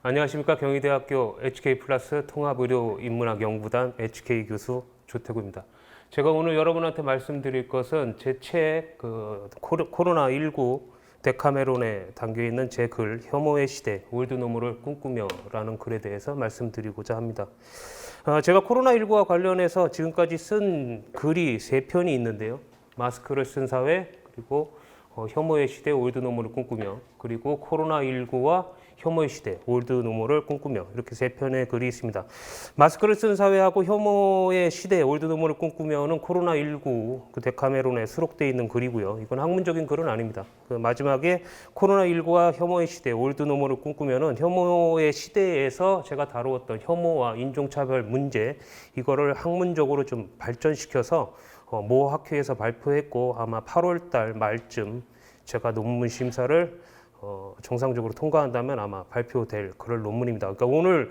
안녕하십니까. 경희대학교 HK플러스 통합의료인문학연구단 HK 교수 조태구입니다. 제가 오늘 여러분한테 말씀드릴 것은 제 책 코로나19 데카메론에 담겨있는 제 글 혐오의 시대 올드노멀을 꿈꾸며라는 글에 대해서 말씀드리고자 합니다. 제가 코로나19와 관련해서 지금까지 쓴 글이 3편이 있는데요. 마스크를 쓴 사회, 그리고 혐오의 시대 올드노멀을 꿈꾸며, 그리고 코로나19와 혐오의 시대 올드노멀을 꿈꾸며, 이렇게 3편의 글이 있습니다. 마스크를 쓴 사회하고 혐오의 시대 올드노멀을 꿈꾸며는 코로나19 그 데카메론에 수록되어 있는 글이고요. 이건 학문적인 글은 아닙니다. 그 마지막에 코로나19와 혐오의 시대 올드노멀을 꿈꾸며는 혐오의 시대에서 제가 다루었던 혐오와 인종차별 문제, 이거를 학문적으로 좀 발전시켜서 모 학회에서 발표했고, 아마 8월 달 말쯤 제가 논문 심사를 정상적으로 통과한다면 아마 발표될 그럴 논문입니다. 그러니까 오늘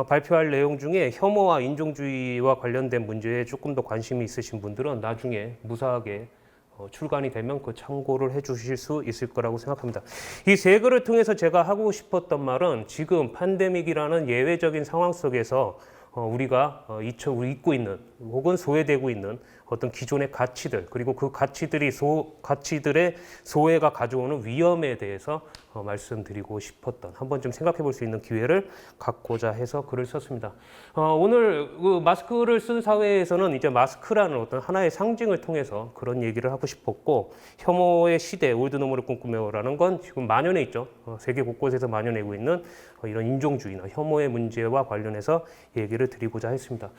발표할 내용 중에 혐오와 인종주의와 관련된 문제에 조금 더 관심이 있으신 분들은 나중에 무사하게 출간이 되면 그 참고를 해 주실 수 있을 거라고 생각합니다. 이 3글을 통해서 제가 하고 싶었던 말은, 지금 팬데믹이라는 예외적인 상황 속에서 우리가 잊고 있는 혹은 소외되고 있는 어떤 기존의 가치들, 그리고 그 가치들의 소외가 가져오는 위험에 대해서 말씀드리고 싶었던, 한번 좀 생각해 볼 수 있는 기회를 갖고자 해서 글을 썼습니다. 오늘 그 마스크를 쓴 사회에서는 이제 마스크라는 어떤 하나의 상징을 통해서 그런 얘기를 하고 싶었고, 혐오의 시대 올드노멀을 꿈꾸며라는 건 지금 만연해 있죠. 세계 곳곳에서 만연하고 있는 이런 인종주의나 혐오의 문제와 관련해서 얘기를 드리고자 했습니다.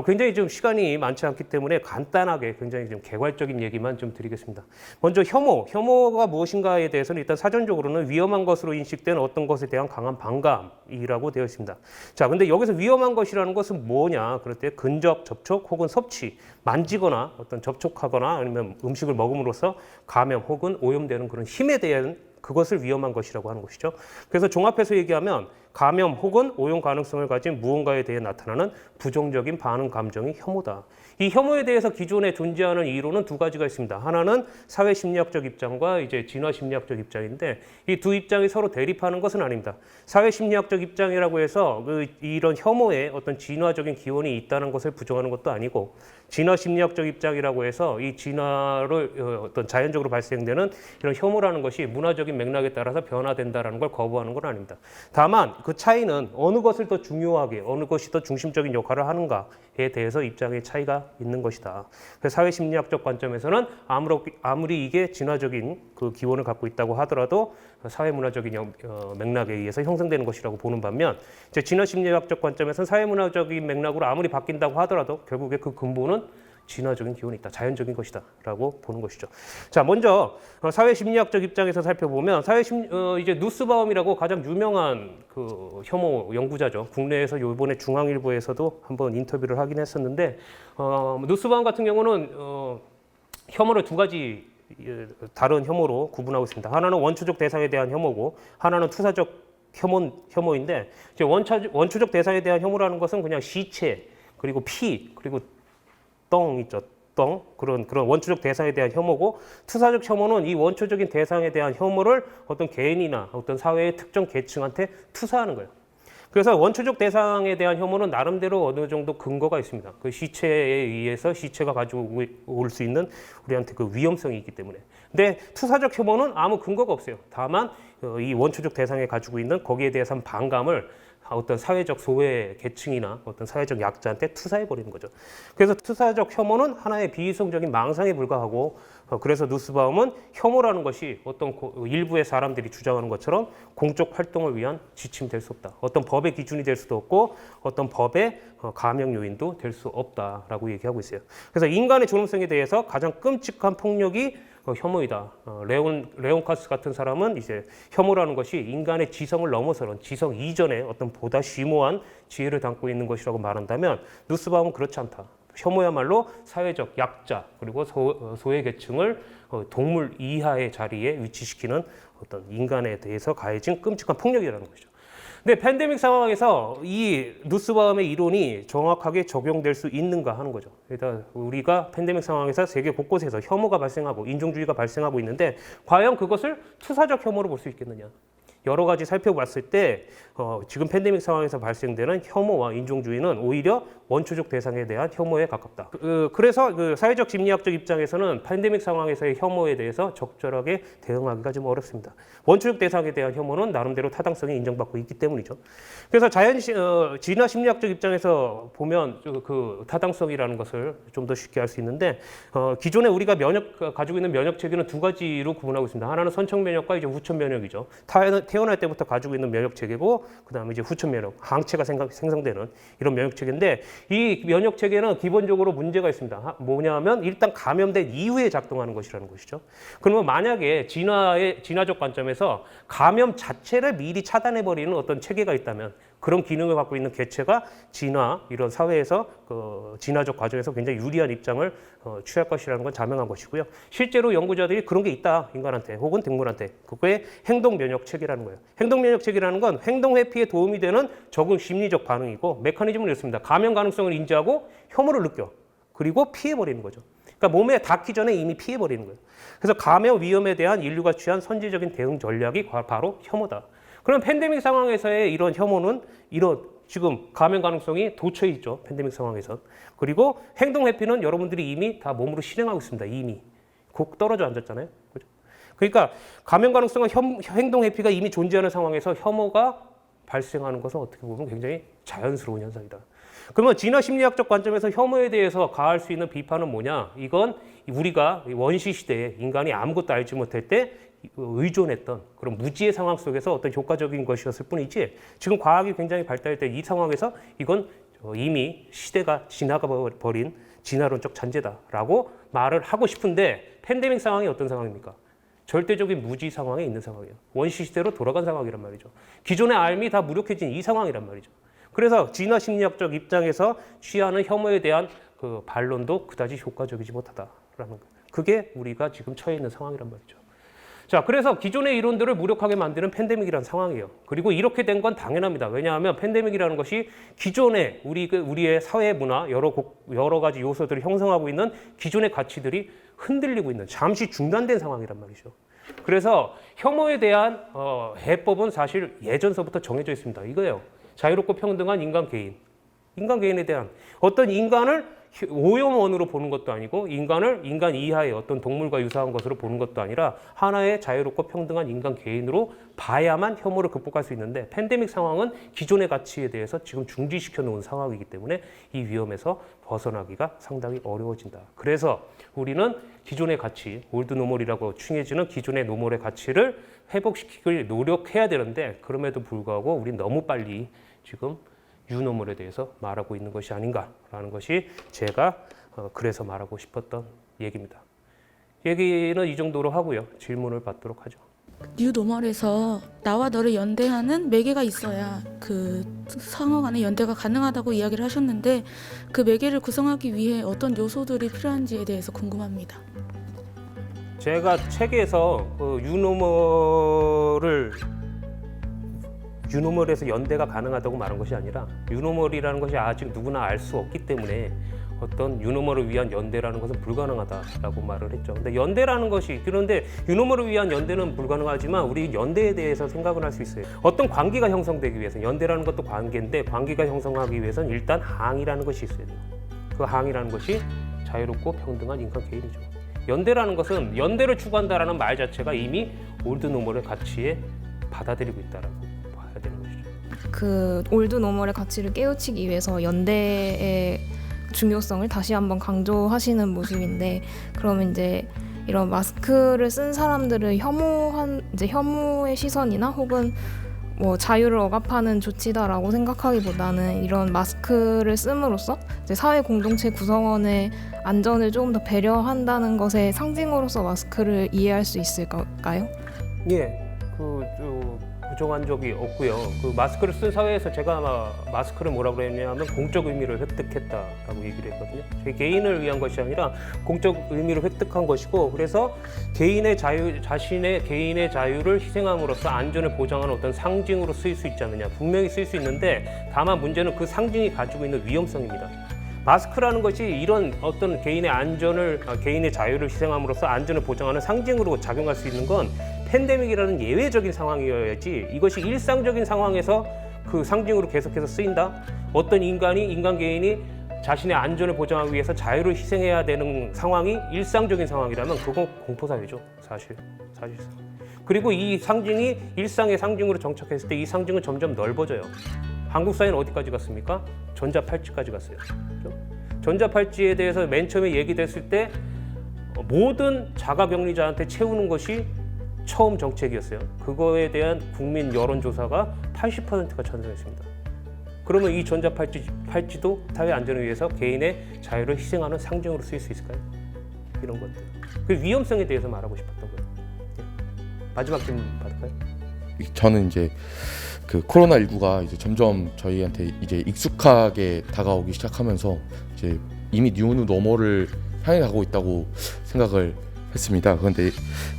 굉장히 좀 시간이 많지 않기 때문에 간단하게 굉장히 좀 개괄적인 얘기만 좀 드리겠습니다. 먼저 혐오가 무엇인가에 대해서는 일단 사전적으로는 위험한 것으로 인식된 어떤 것에 대한 강한 반감이라고 되어 있습니다. 자, 근데 여기서 위험한 것이라는 것은 뭐냐? 그럴 때 근접 접촉 혹은 섭취, 만지거나 어떤 접촉하거나 아니면 음식을 먹음으로써 감염 혹은 오염되는 그런 힘에 대한 그것을 위험한 것이라고 하는 것이죠. 그래서 종합해서 얘기하면 감염 혹은 오염 가능성을 가진 무언가에 대해 나타나는 부정적인 반응 감정이 혐오다. 이 혐오에 대해서 기존에 존재하는 이론은 2가지가 있습니다. 하나는 사회심리학적 입장과 이제 진화심리학적 입장인데, 이 두 입장이 서로 대립하는 것은 아닙니다. 사회심리학적 입장이라고 해서 이런 혐오에 어떤 진화적인 기원이 있다는 것을 부정하는 것도 아니고, 진화심리학적 입장이라고 해서 이 진화를 어떤 자연적으로 발생되는 이런 혐오라는 것이 문화적인 맥락에 따라서 변화된다는 걸 거부하는 건 아닙니다. 다만 그 차이는 어느 것을 더 중요하게, 어느 것이 더 중심적인 역할을 하는가에 대해서 입장의 차이가 있는 것이다. 그래서 사회심리학적 관점에서는 아무리 이게 진화적인 그 기원을 갖고 있다고 하더라도 사회문화적인 맥락에 의해서 형성되는 것이라고 보는 반면, 이제 진화심리학적 관점에서는 사회문화적인 맥락으로 아무리 바뀐다고 하더라도 결국에 그 근본은 진화적인 기원이 있다, 자연적인 것이다 라고 보는 것이죠. 자, 먼저 사회심리학적 입장에서 살펴보면, 이제 누스바움이라고 가장 유명한 그 혐오 연구자죠. 국내에서 이번에 중앙일보에서도 한번 인터뷰를 하긴 했었는데, 누스바움 같은 경우는 혐오를 2가지 다른 혐오로 구분하고 있습니다. 하나는 원초적 대상에 대한 혐오고, 하나는 투사적 혐오인데, 이제 원초적 대상에 대한 혐오라는 것은 그냥 시체, 그리고 피, 그리고 똥 있죠. 그런 원초적 대상에 대한 혐오고, 투사적 혐오는 이 원초적인 대상에 대한 혐오를 어떤 개인이나 어떤 사회의 특정 계층한테 투사하는 거예요. 그래서 원초적 대상에 대한 혐오는 나름대로 어느 정도 근거가 있습니다. 그 시체에 의해서 시체가 가지고 올 수 있는 우리한테 그 위험성이 있기 때문에. 근데 투사적 혐오는 아무 근거가 없어요. 다만 이 원초적 대상에 가지고 있는 거기에 대해서 반감을 어떤 사회적 소외 계층이나 어떤 사회적 약자한테 투사해버리는 거죠. 그래서 투사적 혐오는 하나의 비이성적인 망상에 불과하고, 그래서 누스바움은 혐오라는 것이 어떤 일부의 사람들이 주장하는 것처럼 공적 활동을 위한 지침이 될 수 없다. 어떤 법의 기준이 될 수도 없고, 어떤 법의 감형 요인도 될 수 없다라고 얘기하고 있어요. 그래서 인간의 존엄성에 대해서 가장 끔찍한 폭력이 혐오이다. 레온카스 같은 사람은 이제 혐오라는 것이 인간의 지성을 넘어서는, 지성 이전의 어떤 보다 심오한 지혜를 담고 있는 것이라고 말한다면, 누스바움은 그렇지 않다. 혐오야말로 사회적 약자, 그리고 소외 계층을 동물 이하의 자리에 위치시키는 어떤 인간에 대해서 가해진 끔찍한 폭력이라는 것이죠. 근데 팬데믹 상황에서 이 누스바움의 이론이 정확하게 적용될 수 있는가 하는 거죠. 일단 우리가 팬데믹 상황에서 세계 곳곳에서 혐오가 발생하고 인종주의가 발생하고 있는데 과연 그것을 투사적 혐오로 볼 수 있겠느냐. 여러 가지 살펴봤을 때 지금 팬데믹 상황에서 발생되는 혐오와 인종주의는 오히려 원초적 대상에 대한 혐오에 가깝다. 그래서 그 사회적 심리학적 입장에서는 팬데믹 상황에서의 혐오에 대해서 적절하게 대응하기가 좀 어렵습니다. 원초적 대상에 대한 혐오는 나름대로 타당성이 인정받고 있기 때문이죠. 그래서 진화 심리학적 입장에서 보면 그 타당성이라는 것을 좀 더 쉽게 알 수 있는데 기존에 우리가 가지고 있는 면역 체계는 두 가지로 구분하고 있습니다. 하나는 선청 면역과 이제 후천 면역이죠. 태어날 때부터 가지고 있는 면역 체계고 그다음에 이제 후천 면역, 항체가 생성되는 이런 면역 체계인데 이 면역 체계는 기본적으로 문제가 있습니다. 뭐냐면 일단 감염된 이후에 작동하는 것이라는 것이죠. 그러면 만약에 진화적 관점에서 감염 자체를 미리 차단해 버리는 어떤 체계가 있다면 그런 기능을 갖고 있는 개체가 이런 사회에서 진화적 과정에서 굉장히 유리한 입장을 취할 것이라는 건 자명한 것이고요. 실제로 연구자들이 그런 게 있다. 인간한테 혹은 동물한테. 그게 행동 면역 체계라는 거예요. 행동 면역 체계라는 건 행동 회피에 도움이 되는 적응 심리적 반응이고 메커니즘을 이렇습니다. 감염 가능성을 인지하고 혐오를 느껴. 그리고 피해버리는 거죠. 그러니까 몸에 닿기 전에 이미 피해버리는 거예요. 그래서 감염 위험에 대한 인류가 취한 선제적인 대응 전략이 바로 혐오다. 그럼 팬데믹 상황에서의 이런 혐오는 지금 감염 가능성이 도처에 있죠. 팬데믹 상황에서. 그리고 행동 회피는 여러분들이 이미 다 몸으로 실행하고 있습니다. 이미. 곡 떨어져 앉았잖아요. 그죠? 그러니까 감염 가능성과 행동 회피가 이미 존재하는 상황에서 혐오가 발생하는 것은 어떻게 보면 굉장히 자연스러운 현상이다. 그러면 진화 심리학적 관점에서 혐오에 대해서 가할 수 있는 비판은 뭐냐? 이건 우리가 원시 시대에 인간이 아무것도 알지 못할 때 의존했던 그런 무지의 상황 속에서 어떤 효과적인 것이었을 뿐이지 지금 과학이 굉장히 발달될 때 이 상황에서 이건 이미 시대가 지나가 버린 진화론적 잔재다라고 말을 하고 싶은데 팬데믹 상황이 어떤 상황입니까? 절대적인 무지 상황에 있는 상황이에요. 원시 시대로 돌아간 상황이란 말이죠. 기존의 알미 다 무력해진 이 상황이란 말이죠. 그래서 진화 심리학적 입장에서 취하는 혐오에 대한 그 반론도 그다지 효과적이지 못하다라는 거예요. 그게 우리가 지금 처해 있는 상황이란 말이죠. 자, 그래서 기존의 이론들을 무력하게 만드는 팬데믹이라는 상황이에요. 그리고 이렇게 된 건 당연합니다. 왜냐하면 팬데믹이라는 것이 기존의 우리의 사회 문화 여러 가지 요소들을 형성하고 있는 기존의 가치들이 흔들리고 있는 잠시 중단된 상황이란 말이죠. 그래서 혐오에 대한 해법은 사실 예전서부터 정해져 있습니다. 이거예요. 자유롭고 평등한 인간 개인에 대한 어떤 인간을 오염원으로 보는 것도 아니고 인간 이하의 어떤 동물과 유사한 것으로 보는 것도 아니라 하나의 자유롭고 평등한 인간 개인으로 봐야만 혐오를 극복할 수 있는데 팬데믹 상황은 기존의 가치에 대해서 지금 중지시켜 놓은 상황이기 때문에 이 위험에서 벗어나기가 상당히 어려워진다. 그래서 우리는 기존의 가치, 올드 노멀이라고 칭해지는 기존의 노멀의 가치를 회복시키길 노력해야 되는데 그럼에도 불구하고 우린 너무 빨리 지금 유노멀에 대해서 말하고 있는 것이 아닌가라는 것이 제가 그래서 말하고 싶었던 얘기입니다. 얘기는 이 정도로 하고요. 질문을 받도록 하죠. 뉴노멀에서 나와 너를 연대하는 매개가 있어야 그 상호 간의 연대가 가능하다고 이야기를 하셨는데 그 매개를 구성하기 위해 어떤 요소들이 필요한지에 대해서 궁금합니다. 제가 책에서 유노멀에서 연대가 가능하다고 말한 것이 아니라 유노멀이라는 것이 아직 누구나 알 수 없기 때문에 어떤 유노멀을 위한 연대라는 것은 불가능하다라고 말을 했죠. 근데 연대라는 것이 그런데 유노멀을 위한 연대는 불가능하지만 우리 연대에 대해서 생각을 할 수 있어요. 어떤 관계가 형성되기 위해서 연대라는 것도 관계인데 관계가 형성하기 위해서는 일단 항이라는 것이 있어야 돼요. 그 항이라는 것이 자유롭고 평등한 인간 개인이죠. 연대라는 것은 연대를 추구한다라는 말 자체가 이미 올드 노멀의 가치에 받아들이고 있다라고. 그 올드 노멀의 가치를 깨우치기 위해서 연대의 중요성을 다시 한번 강조하시는 모습인데 그러면 이제 이런 마스크를 쓴 사람들을 혐오의 시선이나 혹은 뭐 자유를 억압하는 조치다라고 생각하기보다는 이런 마스크를 씀으로써 이제 사회 공동체 구성원의 안전을 조금 더 배려한다는 것의 상징으로서 마스크를 이해할 수 있을까요? 예, 부정한 적이 없고요. 그 마스크를 쓴 사회에서 제가 아마 마스크를 뭐라고 그랬냐면 공적 의미를 획득했다라고 얘기를 했거든요. 제 개인을 위한 것이 아니라 공적 의미를 획득한 것이고, 그래서 개인의 자유, 자신의 개인의 자유를 희생함으로써 안전을 보장하는 어떤 상징으로 쓰일 수 있지 않느냐. 분명히 쓰일 수 있는데, 다만 문제는 그 상징이 가지고 있는 위험성입니다. 마스크라는 것이 이런 어떤 개인의 안전을, 개인의 자유를 희생함으로써 안전을 보장하는 상징으로 작용할 수 있는 건 팬데믹이라는 예외적인 상황이어야지, 이것이 일상적인 상황에서 그 상징으로 계속해서 쓰인다? 어떤 인간 개인이 자신의 안전을 보장하기 위해서 자유를 희생해야 되는 상황이 일상적인 상황이라면 그건 공포사회죠, 사실상. 그리고 이 상징이 일상의 상징으로 정착했을 때 이 상징은 점점 넓어져요. 한국 사회는 어디까지 갔습니까? 전자팔찌까지 갔어요. 그렇죠? 전자팔찌에 대해서 맨 처음에 얘기됐을 때 모든 자가격리자한테 채우는 것이 처음 정책이었어요. 그거에 대한 국민 여론조사가 80%가 찬성했습니다. 그러면 이 전자팔찌도 사회 안전을 위해서 개인의 자유를 희생하는 상징으로 쓰일 수 있을까요? 이런 것들. 그 위험성에 대해서 말하고 싶었던 거예요. 마지막 질문 받을까요? 저는 이제 그 코로나19가 이제 점점 저희한테 이제 익숙하게 다가오기 시작하면서 이제 이미 뉴노멀을 향해 가고 있다고 생각을 했습니다. 그런데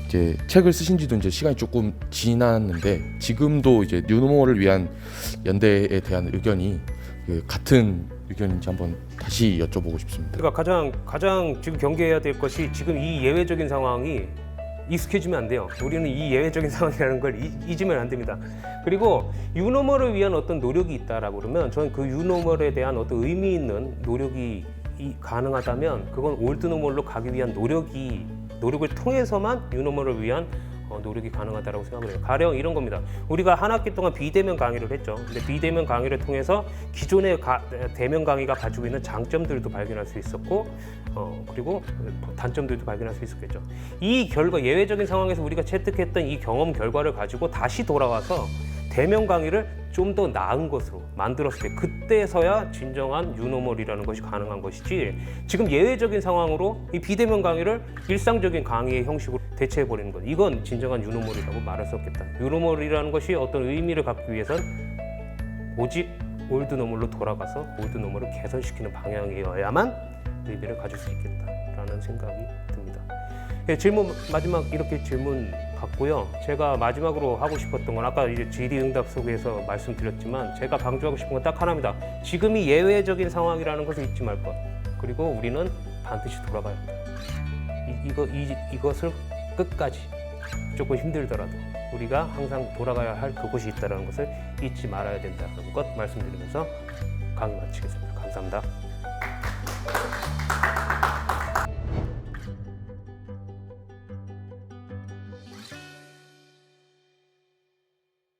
이제 책을 쓰신 지도 이제 시간이 조금 지났는데 지금도 이제 뉴노멀을 위한 연대에 대한 의견이 같은 의견인지 한번 다시 여쭤보고 싶습니다. 그러니까 가장 지금 경계해야 될 것이 지금 이 예외적인 상황이 익숙해지면 안 돼요. 우리는 이 예외적인 상황이라는 걸 잊으면 안 됩니다. 그리고 유노멀을 위한 어떤 노력이 있다라고 그러면 저는 그 유노멀에 대한 어떤 의미 있는 노력이 가능하다면 그건 올드노멀로 가기 위한 노력을 통해서만 유노멀을 위한 노력이 가능하다고 생각을 해요. 가령 이런 겁니다. 우리가 한 학기 동안 비대면 강의를 했죠. 근데 비대면 강의를 통해서 기존의 대면 강의가 가지고 있는 장점들도 발견할 수 있었고, 그리고 단점들도 발견할 수 있었겠죠. 이 결과, 예외적인 상황에서 우리가 체득했던 이 경험 결과를 가지고 다시 돌아와서 대면 강의를 좀 더 나은 것으로 만들었을 때, 그때서야 진정한 유노멀이라는 것이 가능한 것이지, 지금 예외적인 상황으로 이 비대면 강의를 일상적인 강의의 형식으로 대체해버리는 것, 이건 진정한 유노멀이라고 말할 수 없겠다. 유노멀이라는 것이 어떤 의미를 갖기 위해선 오직 올드노멀로 돌아가서 올드노멀을 개선시키는 방향이어야만 의미를 가질 수 있겠다라는 생각이 듭니다. 예, 질문 마지막 이렇게 질문 받고요. 제가 마지막으로 하고 싶었던 건 아까 이제 질의응답 속에서 말씀드렸지만 제가 강조하고 싶은 건 딱 하나입니다. 지금이 예외적인 상황이라는 것을 잊지 말 것. 그리고 우리는 반드시 돌아가야 합니다. 이것을 끝까지 조금 힘들더라도 우리가 항상 돌아가야 할 그곳이 있다는 것을 잊지 말아야 된다는 것 말씀드리면서 강의 마치겠습니다. 감사합니다.